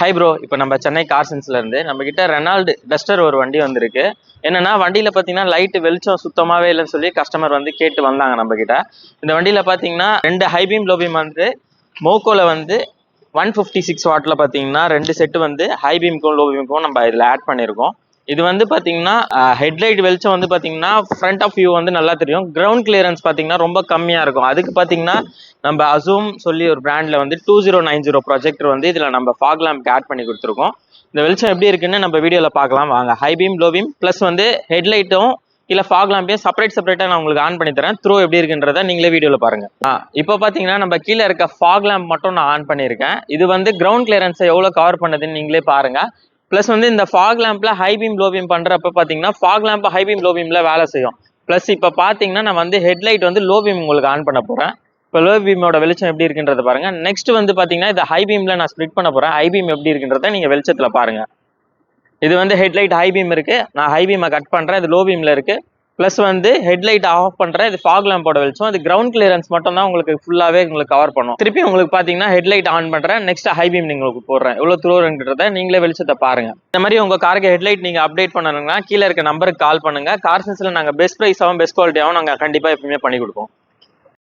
Hi bro, இப்போ நம்ம சென்னை கார்சன்ஸ்ல இருந்து நம்ம கிட்ட ரெனால்டு டஸ்டர் ஒரு வண்டி வந்திருக்கு. என்னன்னா வண்டியில பாத்தீங்கன்னா லைட் வெளிச்சம் சுத்தமாவே இல்லைன்னு சொல்லி கஸ்டமர் வந்து கேட்டு வந்தாங்க நம்ம கிட்ட. இந்த வண்டியில பாத்தீங்கன்னா 2 ஹைபீம் லோபீம் வந்து மோக்கோல வந்து 156 வாட்ல பாத்தீங்கன்னா 2 செட் வந்து ஹைபீம்க்கும் லோபீம்க்கும் நம்ம இதுல ஆட் பண்ணியிருக்கோம். இது வந்து பாத்தீங்கன்னா ஹெட்லைட் வெளிச்சம் வந்து பாத்தீங்கன்னா ஃப்ரண்ட் ஆஃப் வியூ வந்து நல்லா தெரியும். கிரவுண்ட் கிளியரன்ஸ் பாத்தீங்கன்னா ரொம்ப கம்மியா இருக்கும். அதுக்கு பாத்தீங்கன்னா நம்ம அசூம் சொல்லி ஒரு பிராண்ட்ல வந்து 2090 ப்ரொஜெக்டர் வந்து இதுல நம்ம ஃபாக் லேம்ப்க்கு ஆட் பண்ணி கொடுத்துருக்கோம். இந்த வெளிச்சம் எப்படி இருக்குன்னு நம்ம வீடியோல பார்க்கலாம் வாங்க. ஹைபீம் லோபீம் பிளஸ் வந்து ஹெட்லைட்டும் இல்ல ஃபாக் லேம்பையும் செப்பரேட்டா நான் உங்களுக்கு ஆன் பண்ணி தரேன். த்ரூ எப்படி இருக்குன்றத நீங்களே வீடியோல பாருங்க. இப்போ பாத்தீங்கன்னா நம்ம கீழே இருக்க ஃபாக் லேம்ப் மட்டும் நான் ஆன் பண்ணியிருக்கேன். இது வந்து கிரவுண்ட் கிளியரன்ஸை எவ்வளவு கவர் பண்ணுதுன்னு நீங்களே பாருங்க. பிளஸ் வந்து இந்த ஃபாக் லேம்ப்ல ஹைபீம் லோபீம் பண்றப்ப பாத்தீங்கன்னா ஃபாக் லேம்ப் ஹைபீம் லோபீம்ல வேலை செய்யும். பிளஸ் இப்ப பாத்தீங்கன்னா நான் வந்து ஹெட்லைட் வந்து லோபீம் உங்களுக்கு ஆன் பண்ண போறேன். இப்போ லோ பீமோட வெளிச்சம் எப்படி இருக்குன்றத பாருங்க. நெக்ஸ்ட் வந்து பாத்தீங்கன்னா இந்த ஹை பீம்ல நான் ஸ்ப்ளிட் பண்ண போறேன். ஹை பீம் எப்படி இருக்குன்றத நீங்க வெளிச்சத்துல பாருங்க. இது வந்து ஹெட்லைட் ஹை பீம் இருக்கு. நான் ஹை பீமை கட் பண்றேன். இது லோ பீம்ல இருக்கு. பிளஸ் வந்து ஹெட்லைட் ஆஃப் பண்றேன். இது ஃபாக் லேம்போட வெளிச்சம். இது கிரவுண்ட் கிளியரன்ஸ் மட்டும் தான் உங்களுக்கு ஃபுல்லாவே உங்களுக்கு கவர் பண்ணும். திருப்பி உங்களுக்கு பாத்தீங்கன்னா ஹெட்லைட் ஆன் பண்றேன். நெக்ஸ்ட் ஹை பீம் உங்களுக்கு போடுறேன். எவ்வளவு த்ரூன்றத நீங்களே வெளிச்சத்தை பாருங்க. இந்த மாதிரி உங்க காருக்கு ஹெட்லைட் நீங்க அப்டேட் பண்ணணும்னா கீழே இருக்க நம்பருக்கு கால் பண்ணுங்க. கார்சன்ஸ்ல நாங்க பெஸ்ட் பிரைஸாவும் பெஸ்ட் குவாலிட்டியாவும் நாங்க கண்டிப்பா எப்பவுமே பண்ணி கொடுப்போம்.